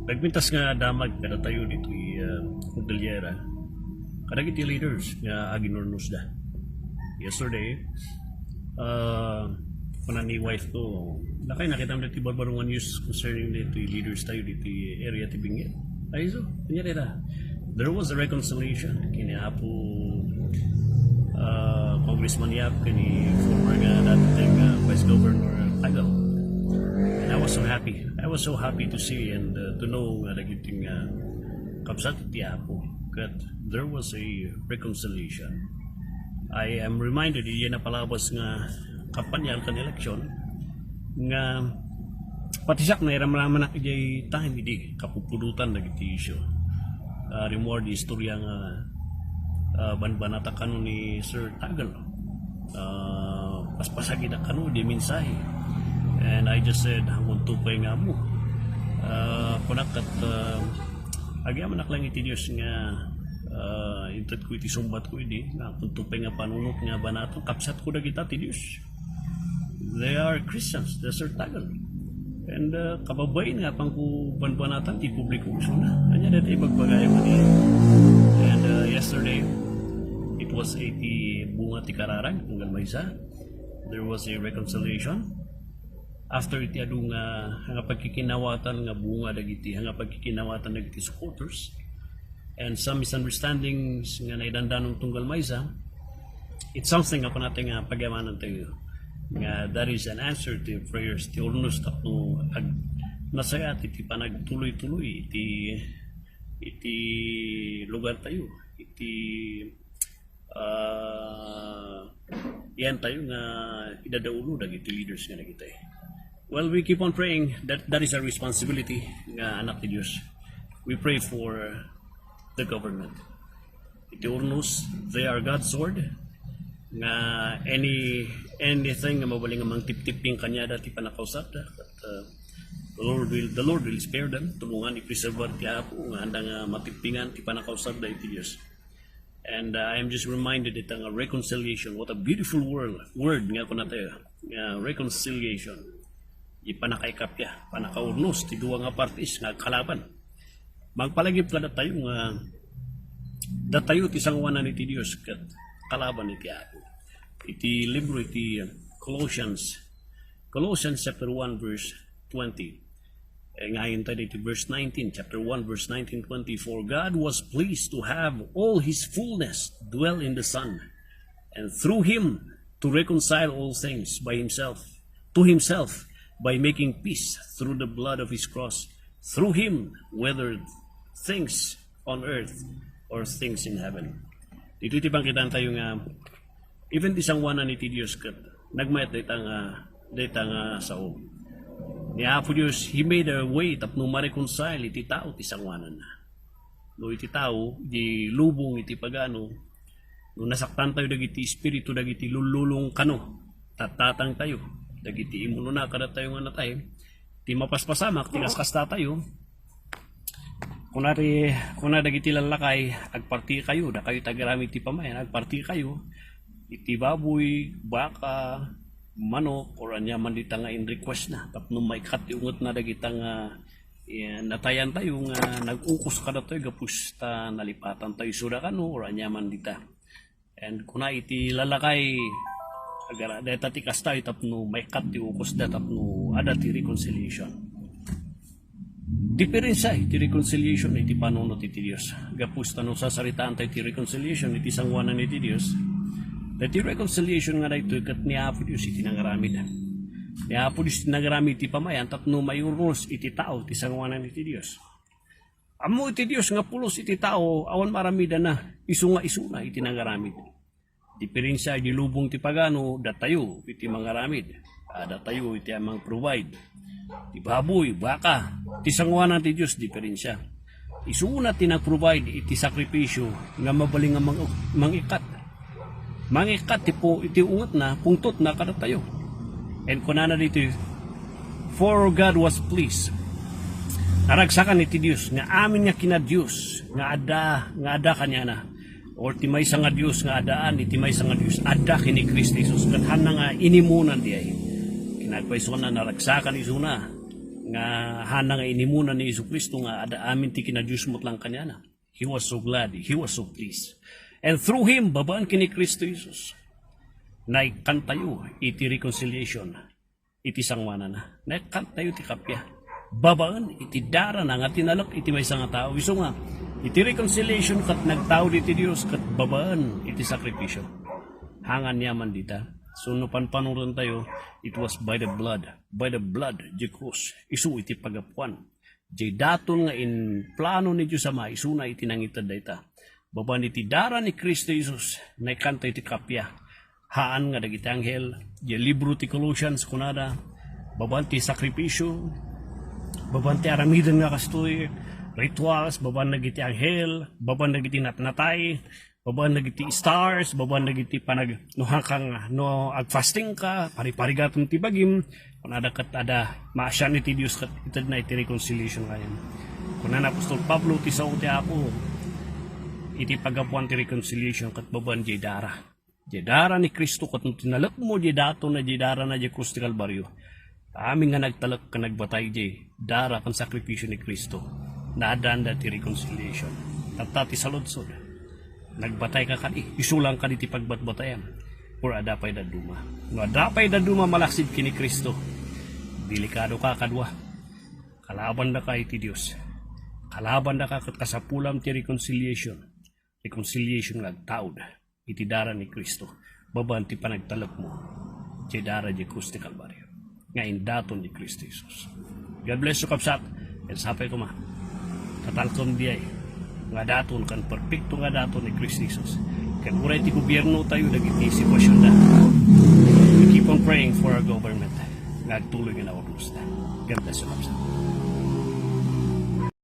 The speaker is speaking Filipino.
Nagpintas nga damag kada tayo dito Cordillera. Kada iti leaders nga aginornos da. Yesterday, kuna ni wife ko, nakita mo dito barbarungan news concerning dito leaders tayo dito area ti Benguet. Ay so, kanya da. There was a reconciliation. Kinapo Congressman Yap kani former nga dating Vice Governor Tagal. And I was so happy. I was so happy to see and to know nga nagiting kapsat ti Apo that there was a reconciliation. I am reminded iyan na palabas nga kampanya kan eleksyon nga patisak na iramraman na kajay time hindi kapupulutan na giti issue. Reward di istorya nga banbanata kanu ni Sir Tagal. Paspasagi na kanu di mensahe. And I just said hanggang tupay nga mo. Kunakat agyaman naklang iti Diyos nga intat ko iti sumbat ko iti nga kung tupay nga panunot nga banato kapsat ko na kita ti Diyos. They are Christians, the Sir Tagal. And kababain nga pang ko banbanatan ti publiko gusto na. Kanya dati ibagbagay mo niya. And yesterday, it was iti bunga ti Kararang hanggang maysa. There was a reconciliation. After iti adu nga pagkikinawatan nga bunga dagiti nga pagkikinawatan dagiti supporters and some misunderstandings nga naidandanon tunggal maysa, it's something ako natin nga pagyamanan tayo nga that is an answer to prayers ti ornos tapno nasayat iti panagtuloy-tuloy iti lugar tayo iti yan tayo nga idadaulo dagiti leaders nga nagitay. Well, we keep on praying that is our responsibility nga anak ni Diyos. We pray for the government. Iti ornos, they are God's sword. Nga anything nga mabaling nga tip-tiping kanya dati panakausap da. But the Lord will spare them. Tulungan i-preserve ti Apo nga handa nga matipingan ti panakausap da iti Diyos. And I am just reminded itang reconciliation. What a beautiful word nga kuna tayo. Reconciliation. Ipanakaikapya, panakaurnos, ti duwa nga partis nga kalaban. Magpalagip ka tayo nga datayo ti sangwanan iti Dios ket kalaban iti Apo. Iti libro iti Colossians chapter 1 verse 20. Ngayon tayo iti verse 19, chapter 1 verse 19-20. For God was pleased to have all His fullness dwell in the Son, and through Him to reconcile all things to Himself, by making peace through the blood of His cross. Through Him, whether things on earth or things in heaven. Dito iti bangkitan tayo nga, even isang wanan iti Diyos kat, nagmayat dita nga sao. Ni Apo Diyos, He made a way tapno ma-reconcile iti tao ti isang wanan na. No iti tao, di lubong iti pagano, no nasaktan tayo dagiti espiritu, dagiti lululong kano, tatatang tayo. Dagiti imuno na kada tayo nga natay ti mapaspasamak ti kaskasta tayo kunari dagiti lalakay agparti kayo da kayo tagarami ti pamayan agparti kayo iti baboy baka manok or anya man dita nga in request na tapno maikat iungot na dagita nga natayan tayo nga nag-ukos kada tayo gapus ta nalipatan tayo suda kano or anya man dita and kuna iti lalakay agara data ti kasta tapno may kat ti ukos da tapno ada ti reconciliation. Diferensya ti reconciliation iti panunot iti Dios. Gapus tanong sasaritaan tayo ti reconciliation iti sangwanan iti Dios. Dati reconciliation nga dayto ket ni Apo Dios iti nangaramid. Ni Apo Dios nangaramid ti pamayan tapno may rules iti tao ti sangwanan iti Dios. Amo iti Dios nga pulos iti tao awan maramida na isu nga iti nangaramid. Diferensya di lubong ti pagano datayo iti mangaramid. Datayo iti amang provide. Ti baboy, baka, ti sangwanan ti Dios diferensya. Isuna ti nag-provide iti sakripisyo nga mabaling nga mangikat. Mangikat ti po iti ungat na pungtot na kada tayo. And kunana dito, for God was pleased. Naragsakan iti Dios nga amin nga kina Dios nga ada kanya na. Or ti maysa nga Dios nga adaan iti maysa nga Dios adda kini Kristo Jesus ket hanna nga inimunan di ay kinagpayso na naragsakan isuna nga hana nga inimuna ni Isu Kristo nga ada amin ti kinadiyos mo't lang kanya na. He was so glad, he was so pleased. And through him, babaan kini Kristo Jesus, naikantayo iti reconciliation, iti sangwana na. Naikantayo ti kapya. Babaan iti dara na nga tinalak iti may nga tao. Iso nga, iti reconciliation kat nagtao iti Diyos kat babaan iti sakripisyo. Hangan yaman dita. So no panpanuran tayo, it was by the blood, di krus, isu iti pagapuan. Di daton nga in plano ni Diyos ama, isu na iti nangitad dayta. Babaan iti dara ni Kristo Jesus, naikanta iti kapya. Haan nga dagiti anghel, di libro ti Colossians kunada, babaan ti sakripisyo, babaan ti aramidan nga kastoy, rituals, babaan nagiti anghel, babaan nagiti natnatay, babaan nagiti stars, babaan nagiti panag nuhakang no agfasting ka, pari-parigatong ti bagim, kung ada kat ada maasyan iti Diyos kat itad na iti reconciliation kayan. Kung na Apostol Pablo ti sao ti ako, iti pagapuan ti reconciliation kat babaan di dara. Di dara ni Kristo kat tinalak mo di dato na di dara na di krus ti Kalbaryo. Aming nga nagtalak ka nagbatay di dara kan sakripisyo ni Kristo. Naadanda ti reconciliation. Tatati sa lodsod. Nagbatay ka kani, isulang ka ti pagbatbatayan. Or adapay da duma. No adapay da duma malaksid kini Kristo. Delikado ka kadwa. Kalaban na ka iti Diyos. Kalaban na ka kat kasapulam ti reconciliation. Reconciliation nga taod. Iti dara ni Kristo. Babaan ti panagtalak mo. Ti dara di krus ti Kalbaryo. Nga indaton ni Kristo Jesus. God bless you kapsat. And sapay ko ma. Katalkom diyay. Nga daton kan perfecto nga daton ni Kristo Jesus. Kan uray ti gobyerno tayo dagiti sitwasyon na. We keep on praying for our government. Nagtuloy nga na wapusta. God bless you, kapsat.